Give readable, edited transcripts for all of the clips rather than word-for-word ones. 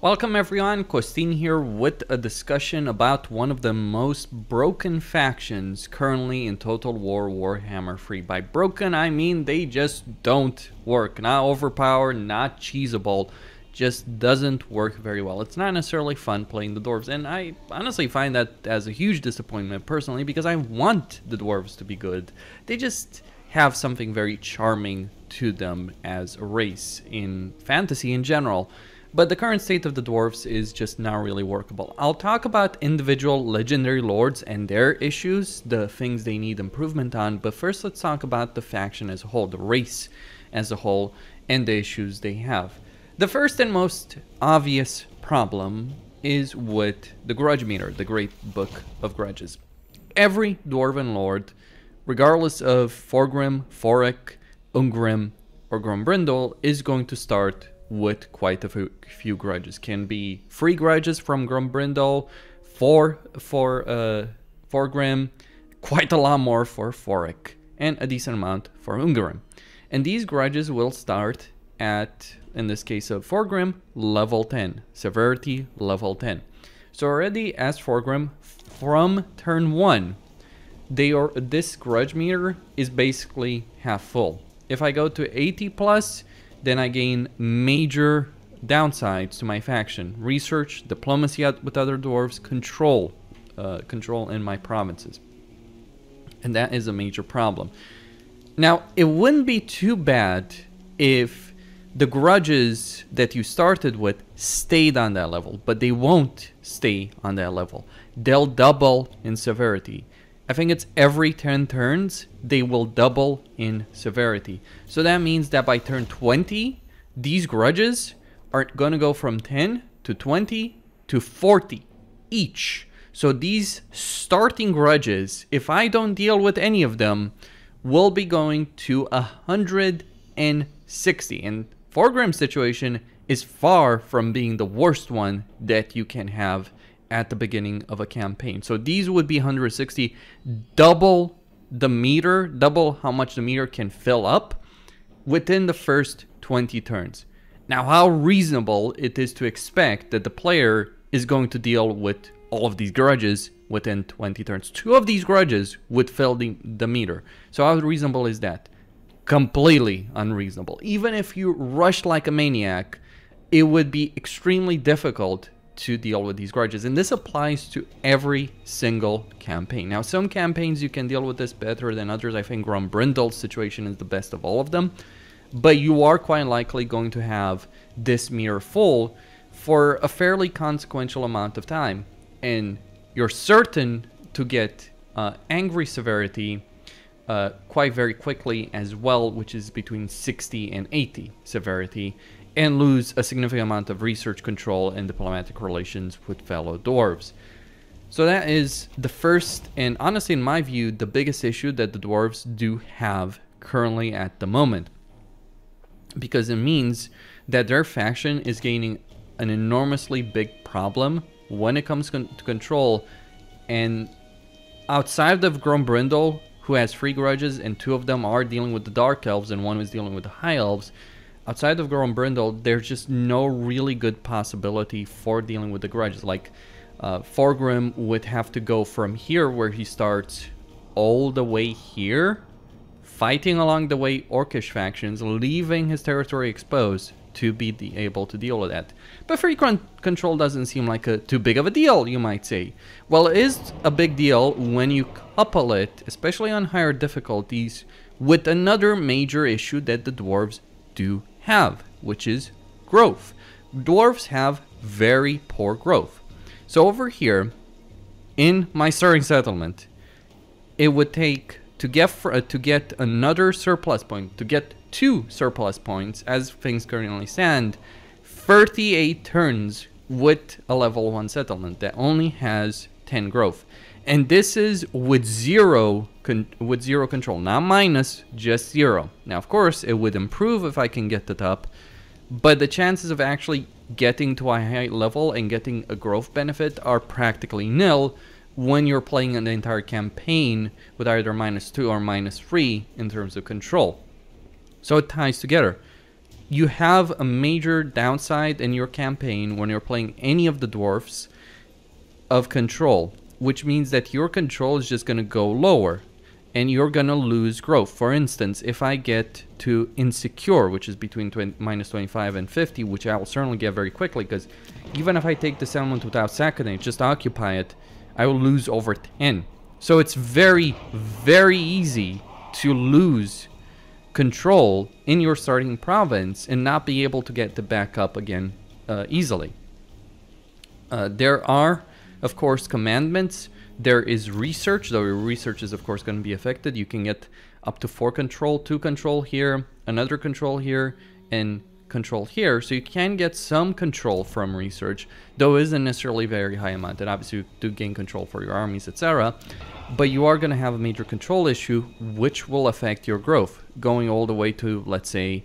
Welcome everyone, Costin here with a discussion about one of the most broken factions currently in Total War Warhammer 3. By broken, I mean they just don't work. Not overpowered, not cheesable, just doesn't work very well. It's not necessarily fun playing the Dwarves, and I honestly find that as a huge disappointment personally because I want the Dwarves to be good. They just have something very charming to them as a race in fantasy in general. But the current state of the Dwarfs is just not really workable. I'll talk about individual legendary lords and their issues, the things they need improvement on, but first let's talk about the faction as a whole, the race as a whole, and the issues they have. The first and most obvious problem is with the grudge meter, the great book of grudges. Every Dwarven lord, regardless of Thorgrim, Thoric, Ungrim, or Grombrindle, is going to start with quite a few grudges. Can be 3 grudges from Grombrindle, 4 for Thorgrim, quite a lot more for Thoric, and a decent amount for Ungrim. And these grudges will start at, in this case of Thorgrim, level 10, severity level 10. So already as Thorgrim, from turn 1, this grudge meter is basically half full. If I go to 80 plus, then I gain major downsides to my faction. Research, diplomacy with other dwarves, control in my provinces. And that is a major problem. Now, it wouldn't be too bad if the grudges that you started with stayed on that level, but they won't stay on that level. They'll double in severity. I think it's every 10 turns, they will double in severity. So that means that by turn 20, these grudges are going to go from 10 to 20 to 40 each. So these starting grudges, if I don't deal with any of them, will be going to 160. And Thorgrim's situation is far from being the worst one that you can have at the beginning of a campaign. So these would be 160, double the meter, double how much the meter can fill up within the first 20 turns. Now, how reasonable it is to expect that the player is going to deal with all of these grudges within 20 turns. 2 of these grudges would fill the meter. So how reasonable is that? Completely unreasonable. Even if you rushed like a maniac, it would be extremely difficult to deal with these grudges, and this applies to every single campaign. Now, some campaigns you can deal with this better than others. I think Grombrindle's situation is the best of all of them, but you are quite likely going to have this meter full for a fairly consequential amount of time, and you're certain to get angry severity quite very quickly as well, which is between 60 and 80 severity, and lose a significant amount of research control and diplomatic relations with fellow dwarves. So that is the first, and honestly in my view, the biggest issue that the dwarves do have currently at the moment. Because it means that their faction is gaining an enormously big problem when it comes to control. And outside of Grombrindle, who has 3 grudges, and 2 of them are dealing with the Dark Elves and 1 is dealing with the High Elves, outside of Grombrindle, there's just no really good possibility for dealing with the grudges. Like, Thorgrim would have to go from here, where he starts, all the way here, fighting along the way Orcish factions, leaving his territory exposed to be able to deal with that. But free control doesn't seem like too big of a deal, you might say. Well, it is a big deal when you couple it, especially on higher difficulties, with another major issue that the dwarves do have, which is growth. Dwarves have very poor growth. So over here in my starting settlement, it would take to get another surplus point, to get 2 surplus points as things currently stand, 38 turns with a level 1 settlement that only has 10 growth. And this is with zero control, not minus, just 0. Now, of course, it would improve if I can get it up, but the chances of actually getting to a high level and getting a growth benefit are practically nil when you're playing an entire campaign with either -2 or -3 in terms of control. So it ties together. you have a major downside in your campaign when you're playing any of the dwarfs of control, which means that your control is just going to go lower and you're going to lose growth. For instance, if I get to insecure, which is between -25 and 50, which I will certainly get very quickly, because even if I take the settlement without sacking it, just occupy it, I will lose over 10. So it's very, very easy to lose control in your starting province and not be able to get the back up again easily. There are, of course, commandments. There is research, though your research is of course going to be affected. You can get up to 4 control, 2 control here, another control here, and control here. So you can get some control from research, though it isn't necessarily very high amount. And obviously you do gain control for your armies, etc. But you are going to have a major control issue, which will affect your growth, going all the way to, let's say,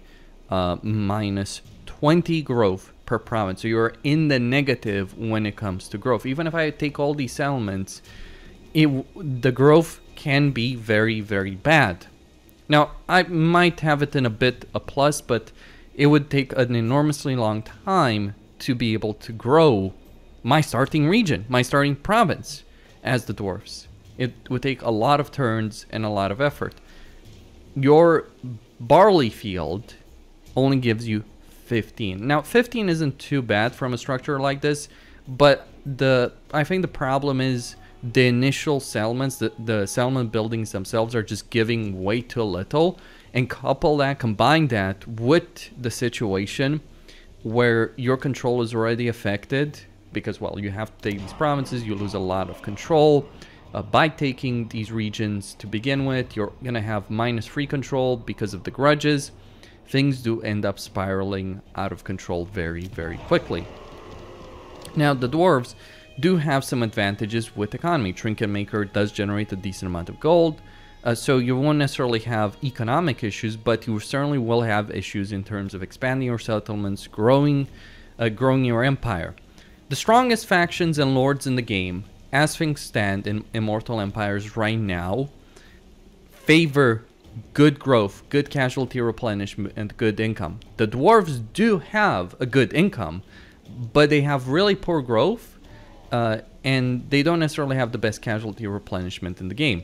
-20 growth per province. So you're in the negative when it comes to growth. Even if I take all these settlements, the growth can be very, very bad. Now, I might have it in a bit a plus, but it would take an enormously long time to be able to grow my starting region, my starting province as the dwarfs. It would take a lot of turns and a lot of effort. Your barley field only gives you 15. Now, 15 isn't too bad from a structure like this, but I think the problem is the initial settlements, the settlement buildings themselves are just giving way too little. And combine that with the situation where your control is already affected, because, well, you have to take these provinces, you lose a lot of control. By taking these regions to begin with, you're going to have -3 control because of the grudges. Things do end up spiraling out of control very, very quickly. Now, the dwarves do have some advantages with economy. Trinket Maker does generate a decent amount of gold, so you won't necessarily have economic issues, but you certainly will have issues in terms of expanding your settlements, growing your empire. The strongest factions and lords in the game, as things stand in Immortal Empires right now, favor good growth, good casualty replenishment, and good income. The dwarves do have a good income, but they have really poor growth, and they don't necessarily have the best casualty replenishment in the game.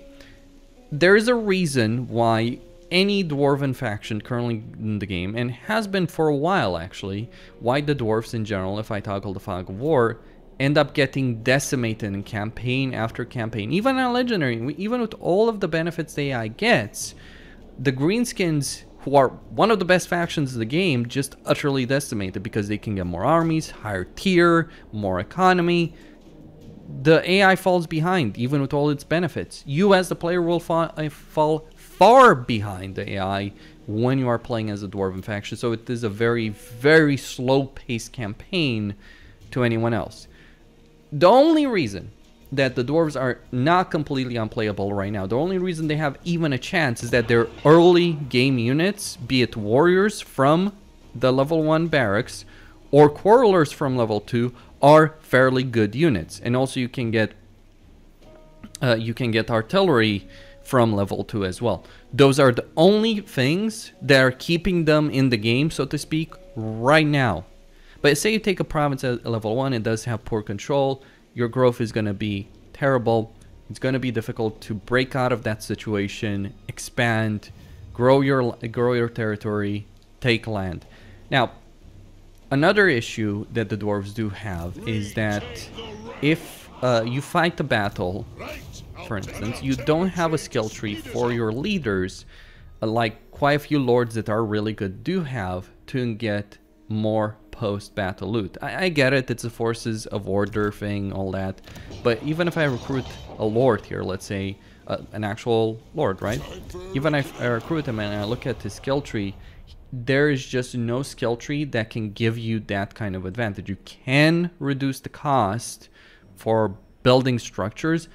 There is a reason why any dwarven faction currently in the game, and has been for a while actually, why the dwarves in general, if I toggle the fog of war, end up getting decimated in campaign after campaign. Even on legendary, even with all of the benefits the AI gets, the greenskins, who are one of the best factions of the game, just utterly decimated because they can get more armies, higher tier, more economy. The AI falls behind, even with all its benefits. You as the player will fall far behind the AI when you are playing as a dwarven faction. So it is a very, very slow-paced campaign to anyone else. The only reason that the dwarves are not completely unplayable right now, the only reason they have even a chance, is that their early game units, be it warriors from the level 1 barracks or quarrelers from level 2, are fairly good units. And also you can get artillery from level 2 as well. Those are the only things that are keeping them in the game, so to speak, right now. But say you take a province at level 1, it does have poor control, your growth is going to be terrible. It's going to be difficult to break out of that situation, expand, grow your territory, take land. Now, another issue that the dwarves do have is that if you fight a battle, for instance, you don't have a skill tree for your leaders, like quite a few lords that are really good do have, to get more post-battle loot. I get it, it's a forces of order thing, all that, but even if I recruit a lord here, let's say an actual lord, right? Even if I recruit him and I look at his skill tree, there is just no skill tree that can give you that kind of advantage. You can reduce the cost for building structures,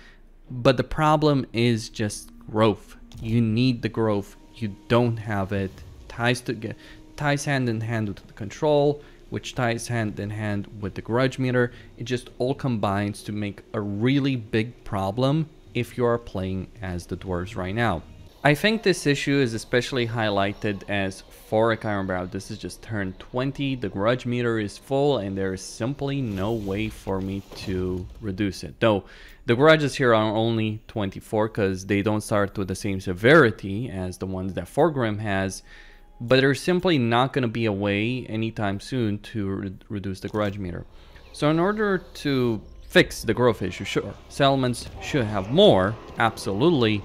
but the problem is just growth. You need the growth. You don't have it. Ties hand in hand with the control, which ties hand in hand with the grudge meter. It just all combines to make a really big problem if you are playing as the dwarves right now. I think this issue is especially highlighted as Phoric Ironbow. This is just turn 20, the grudge meter is full, and there is simply no way for me to reduce it. Though, the grudges here are only 24 because they don't start with the same severity as the ones that Forgrim has, but there's simply not going to be a way anytime soon to reduce the grudge meter. So in order to fix the growth issue, sure, settlements should have more, absolutely,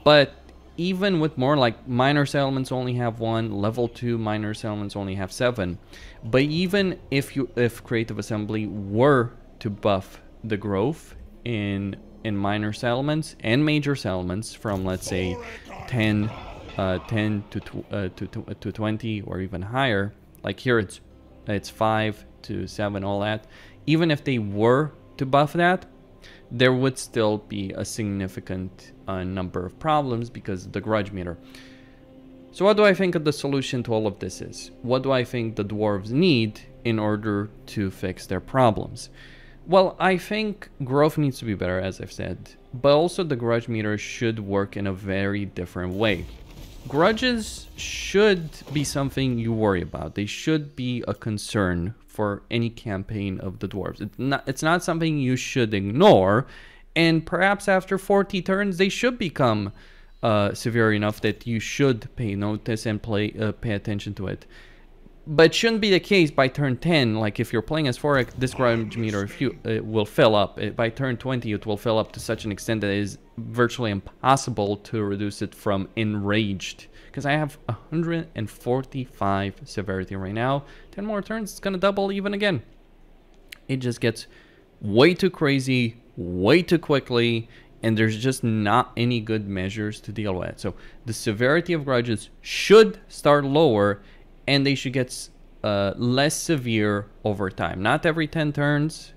but even with more, like minor settlements only have 1, level 2 minor settlements only have 7. But even if Creative Assembly were to buff the growth in minor settlements and major settlements from, let's say, 10 to 20 or even higher, like here it's 5 to 7, all that. Even if they were to buff that, there would still be a significant number of problems because of the grudge meter. So what do I think of the solution to all of this is? What do I think the dwarves need in order to fix their problems? Well, I think growth needs to be better, as I've said, but also the grudge meter should work in a very different way. Grudges should be something you worry about. They should be a concern for any campaign of the dwarves. It's not something you should ignore, and perhaps after 40 turns they should become severe enough that you should pay notice and pay attention to it. But it shouldn't be the case by turn 10. Like if you're playing as Phoric, this grudge meter will fill up. By turn 20 it will fill up to such an extent that it is virtually impossible to reduce it from enraged. Because I have 145 severity right now. 10 more turns, it's going to double even again. It just gets way too crazy, way too quickly, and there's just not any good measures to deal with it. So the severity of grudges should start lower, and they should get less severe over time. Not every 10 turns,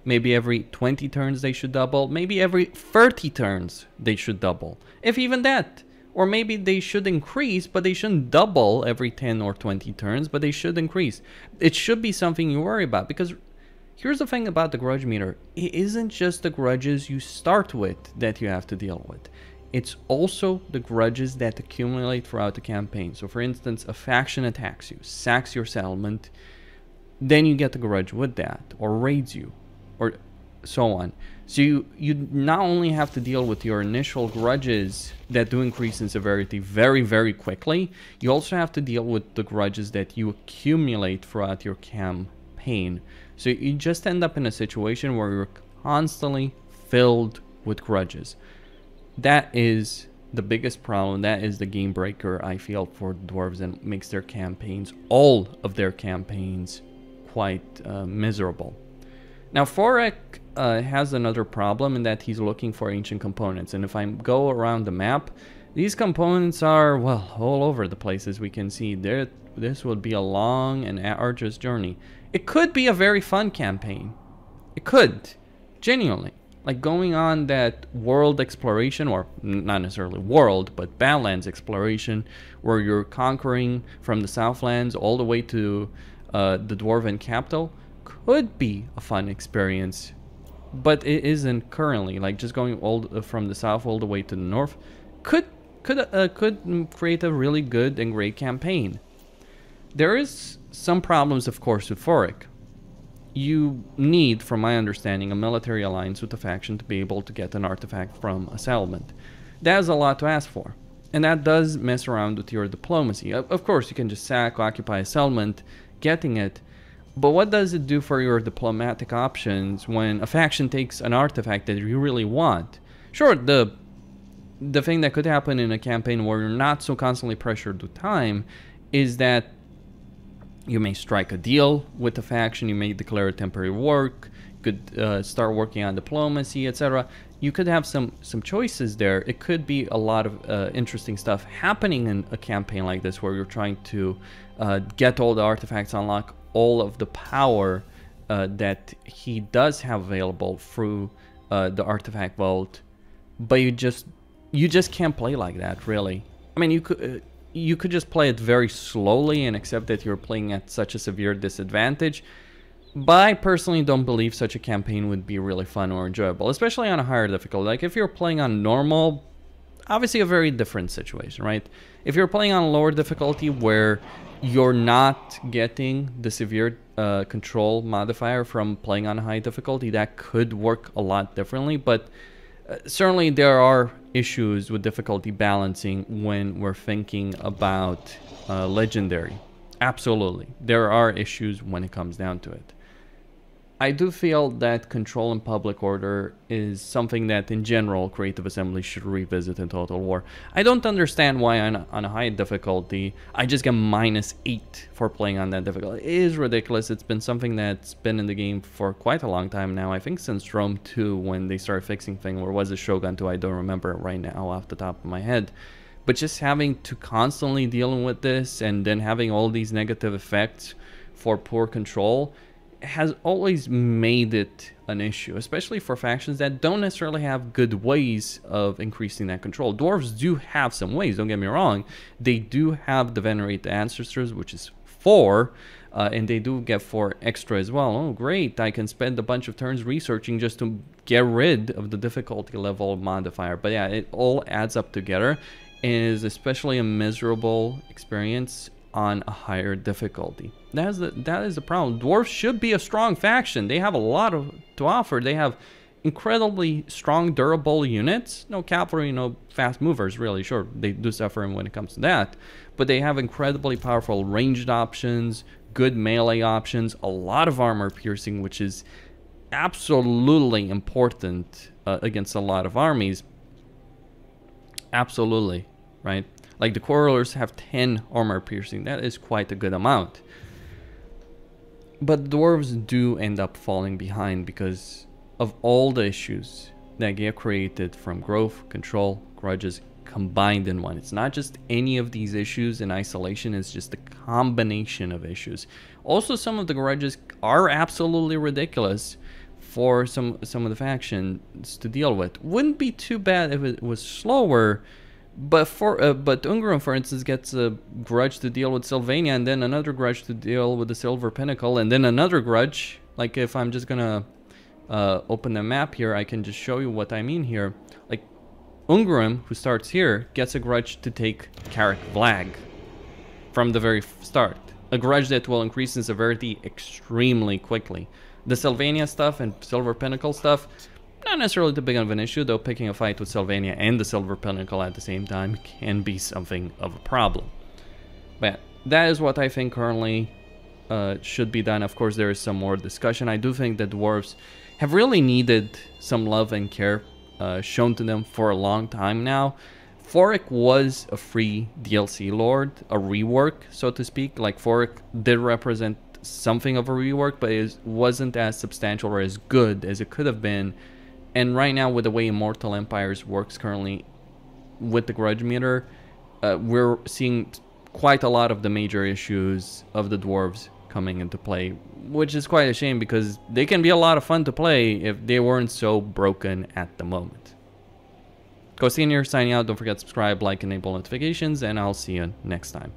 maybe every 20 turns they should double, maybe every 30 turns they should double, if even that. Or maybe they should increase, but they shouldn't double every 10 or 20 turns, but they should increase. It should be something you worry about, because here's the thing about the grudge meter. It isn't just the grudges you start with that you have to deal with. It's also the grudges that accumulate throughout the campaign. So for instance, a faction attacks you, sacks your settlement, then you get the grudge with that, or raids you, or so on. So you not only have to deal with your initial grudges that do increase in severity very, very quickly, you also have to deal with the grudges that you accumulate throughout your campaign. So you just end up in a situation where you're constantly filled with grudges. That is the biggest problem. That is the game breaker, I feel, for the dwarves, and makes their campaigns, all of their campaigns, quite miserable. Now, Phoric has another problem in that he's looking for ancient components, and if I go around the map, these components are, well, all over the place, as we can see. This would be a long and arduous journey. It could be a very fun campaign. It could, genuinely. Like going on that world exploration, or not necessarily world, but Badlands exploration, where you're conquering from the Southlands all the way to the Dwarven capital, could be a fun experience. But it isn't currently. Like just going from the south all the way to the north could create a really good and great campaign. There is some problems, of course, with Phoric. You need, from my understanding, a military alliance with a faction to be able to get an artifact from a settlement. That is a lot to ask for, and that does mess around with your diplomacy. Of course, you can just sack, occupy a settlement, getting it, but what does it do for your diplomatic options when a faction takes an artifact that you really want? Sure, the thing that could happen in a campaign where you're not so constantly pressured with time is that you may strike a deal with the faction, you may declare a temporary work, you could start working on diplomacy, etc. You could have some choices there. It could be a lot of interesting stuff happening in a campaign like this, where you're trying to get all the artifacts, unlock all of the power that he does have available through the artifact vault, but you just can't play like that, really. I mean, you could just play it very slowly and accept that you're playing at such a severe disadvantage, but I personally don't believe such a campaign would be really fun or enjoyable, especially on a higher difficulty. Like if you're playing on normal, obviously a very different situation, right? If you're playing on lower difficulty where you're not getting the severe control modifier from playing on high difficulty, that could work a lot differently. But certainly there are issues with difficulty balancing when we're thinking about legendary. Absolutely, there are issues when it comes down to it. I do feel that control and public order is something that in general Creative Assembly should revisit in Total War. I don't understand why on a high difficulty I just get -8 for playing on that difficulty. It is ridiculous. It's been something that's been in the game for quite a long time now. I think since Rome 2 when they started fixing things, or was it Shogun 2? I don't remember it right now off the top of my head. But just having to constantly dealing with this and then having all these negative effects for poor control has always made it an issue, especially for factions that don't necessarily have good ways of increasing that control. Dwarves do have some ways, don't get me wrong. They do have the Venerate the Ancestors, which is 4, and they do get 4 extra as well. Oh, great. I can spend a bunch of turns researching just to get rid of the difficulty level modifier. But yeah, it all adds up together and is especially a miserable experience on a higher difficulty. That is the problem. Dwarves should be a strong faction. They have a lot to offer. They have incredibly strong, durable units. No cavalry, no fast movers, really. Sure, they do suffer when it comes to that. But they have incredibly powerful ranged options, good melee options, a lot of armor piercing, which is absolutely important against a lot of armies. Absolutely, right? Like the Quarrelers have 10 armor piercing. That is quite a good amount. But dwarves do end up falling behind because of all the issues that get created from growth, control, grudges combined in one. It's not just any of these issues in isolation, it's just a combination of issues. Also, some of the grudges are absolutely ridiculous for some of the factions to deal with. Wouldn't be too bad if it was slower. But Ungrum, for instance, gets a grudge to deal with Sylvania, and then another grudge to deal with the Silver Pinnacle, and then another grudge. Like, if I'm just gonna open the map here, I can just show you what I mean here. Like, Ungrum, who starts here, gets a grudge to take Carrick Vlag from the very start. A grudge that will increase in severity extremely quickly. The Sylvania stuff and Silver Pinnacle stuff, not necessarily too big of an issue, though picking a fight with Sylvania and the Silver Pinnacle at the same time can be something of a problem. But that is what I think currently should be done. Of course, there is some more discussion. I do think that dwarves have really needed some love and care shown to them for a long time now. Forik was a free DLC lord, a rework, so to speak. Like, Forik did represent something of a rework, but it wasn't as substantial or as good as it could have been. And right now, with the way Immortal Empires works currently with the grudge meter, we're seeing quite a lot of the major issues of the dwarves coming into play, which is quite a shame because they can be a lot of fun to play if they weren't so broken at the moment. Costin here, signing out. Don't forget to subscribe, like, enable notifications, and I'll see you next time.